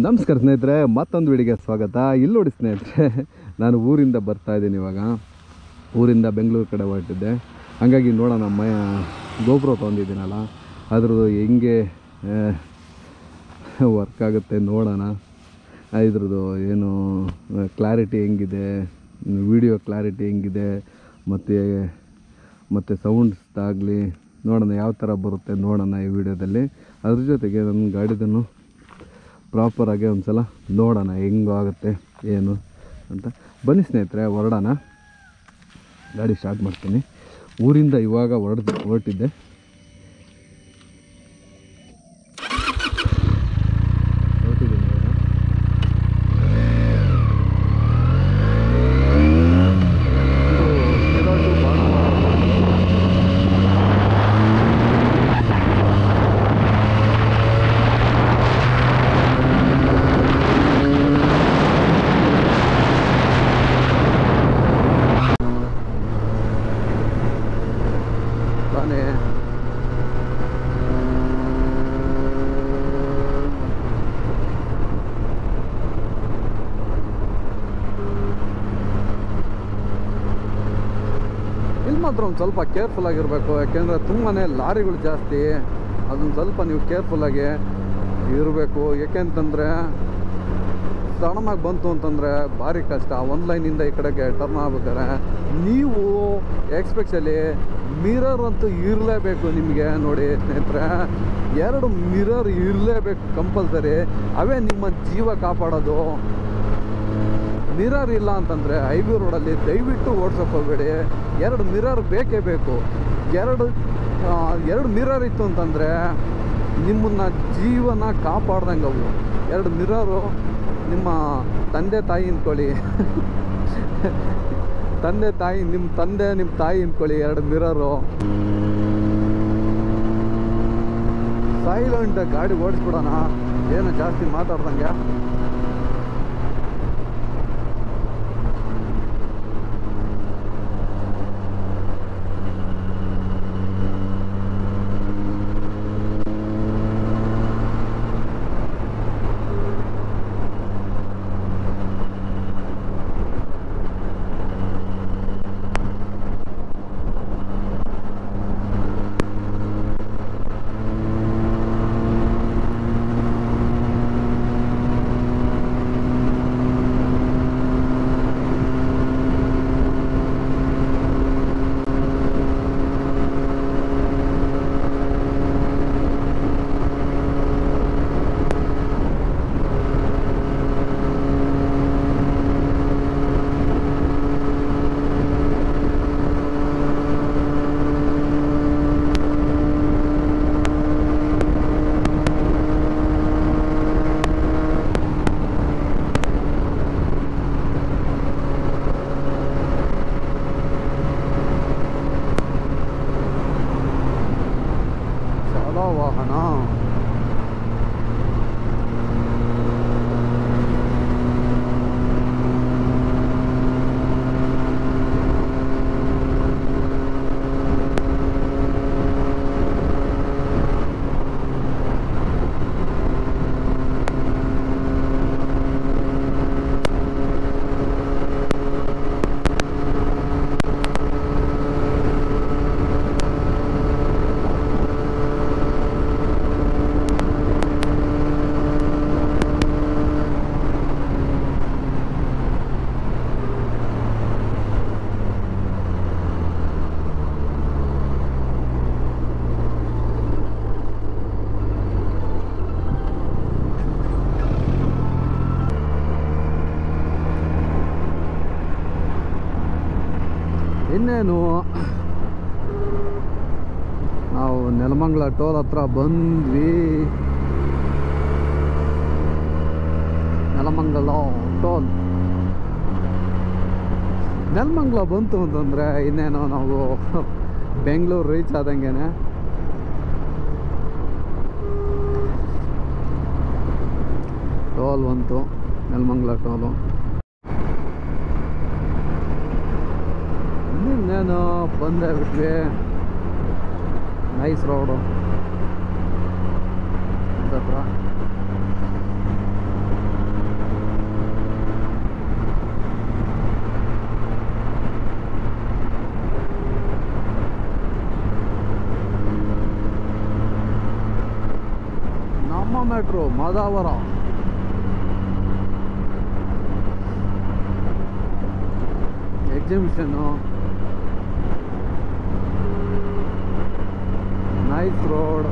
ನಮಸ್ಕಾರ ಸ್ನೇಹಿತರೆ, ಮತ್ತೊಂದು ವಿಡಿಯೋಗೆ ಸ್ವಾಗತ. ಇಲ್ಲಿ ನೋಡಿ ಸ್ನೇಹಿತರೆ, ನಾನು ಊರಿಂದ ಬರ್ತಾ ಇದ್ದೀನಿ. ಇವಾಗ ಊರಿಂದ ಬೆಂಗಳೂರು ಕಡೆ ಹೊರಟಿದ್ದೆ. ಹಾಗಾಗಿ ನೋಡೋಣ, ಗೋಪುರ ತೊಗೊಂಡಿದ್ದೀನಲ್ಲ ಅದ್ರದ್ದು ಹೆಂಗೆ ವರ್ಕ್ ಆಗುತ್ತೆ ನೋಡೋಣ. ಇದ್ರದ್ದು ಏನು ಕ್ಲಾರಿಟಿ ಹೆಂಗಿದೆ, ವಿಡಿಯೋ ಕ್ಲಾರಿಟಿ ಹೆಂಗಿದೆ, ಮತ್ತು ಸೌಂಡ್ಸ್ ಆಗಲಿ ನೋಡೋಣ ಯಾವ ಥರ ಬರುತ್ತೆ ನೋಡೋಣ ಈ ವಿಡಿಯೋದಲ್ಲಿ. ಅದ್ರ ಜೊತೆಗೆ ನನ್ನ ಗಾಡಿದನ್ನು ಪ್ರಾಪರಾಗಿ ಒಂದು ಸಲ ನೋಡೋಣ ಹೆಂಗಾಗುತ್ತೆ ಏನು ಅಂತ. ಬನ್ನಿ ಸ್ನೇಹಿತರೆ, ಹೊರಡೋಣ. ಗಾಡಿ ಸ್ಟಾರ್ಟ್ ಮಾಡ್ತೀನಿ. ಊರಿಂದ ಇವಾಗ ಹೊರಟಿದ್ದೆ. ಇಲ್ಲಿ ಮಾತ್ರ ಒಂದು ಸ್ವಲ್ಪ ಕೇರ್ಫುಲ್ ಆಗಿರಬೇಕು, ಯಾಕೆಂದರೆ ತುಂಬಾ ಲಾರಿಗಳು ಜಾಸ್ತಿ. ಅದೊಂದು ಸ್ವಲ್ಪ ನೀವು ಕೇರ್ಫುಲ್ಲಾಗಿ ಇರಬೇಕು. ಯಾಕೆಂತಂದರೆ ಸಡನ್ನಾಗಿ ಬಂತು ಅಂತಂದರೆ ಭಾರಿ ಕಷ್ಟ. ಒಂದು ಲೈನಿಂದ ಈ ಕಡೆಗೆ ಟರ್ನ್ ಆಗ್ಬೇಕಾರೆ ನೀವು ಎಕ್ಸ್ಪೆಷಲಿ ಮಿರರ್ ಅಂತೂ ಇರಲೇಬೇಕು ನಿಮಗೆ. ನೋಡಿ ಸ್ನೇಹಿತರೆ, 2 ಮಿರರ್ ಇರಲೇಬೇಕು ಕಂಪಲ್ಸರಿ. ಅವೇ ನಿಮ್ಮ ಜೀವ ಕಾಪಾಡೋದು. ಮಿರರ್ ಇಲ್ಲ ಅಂತಂದರೆ ಹೈವೇ ರೋಡಲ್ಲಿ ದಯವಿಟ್ಟು ಓಡ್ಸೋಕೆ ಹೋಗಬೇಡಿ. 2 ಮಿರರ್ ಬೇಕೇ ಬೇಕು. ಎರಡು ಮಿರರ್ ಇತ್ತು ಅಂತಂದರೆ ನಿಮ್ಮನ್ನು ಜೀವನ ಕಾಪಾಡ್ದಂಗೆ ಅವು. 2 ಮಿರರು ನಿಮ್ಮ ತಂದೆ ತಾಯಿ ಅಂದ್ಕೊಳ್ಳಿ, ನಿಮ್ಮ ತಾಯಿ ಅಂದ್ಕೊಳ್ಳಿ. 2 ಮಿರರು ಸೈಲೆಂಟ್ ಗಾಡಿ ಓಡಿಸ್ಬಿಡೋಣ, ಏನು ಜಾಸ್ತಿ ಮಾತಾಡ್ದಂಗೆ. ವಾಹನ ಇನ್ನೇನು ನಾವು ನೆಲಮಂಗಲ ಟೋಲ್ ಹತ್ರ ಬಂದ್ವಿ. ನೆಲಮಂಗಲ ಟೋಲ್ ನೆಲಮಂಗಲ ಬಂತು ಅಂತಂದರೆ ಇನ್ನೇನು ನಾವು ಬೆಂಗಳೂರು ರೀಚ್ ಆದಂಗೆ. ಟೋಲ್ ಬಂತು, ನೆಲಮಂಗಲ ಟೋಲು. ಇನ್ನೇನು ಬಂದೇ ಬಿಟ್ವಿ. ನೈಸ್ ರೋಡು ಹತ್ರ kilometre Madavara. Exhibition, nice road.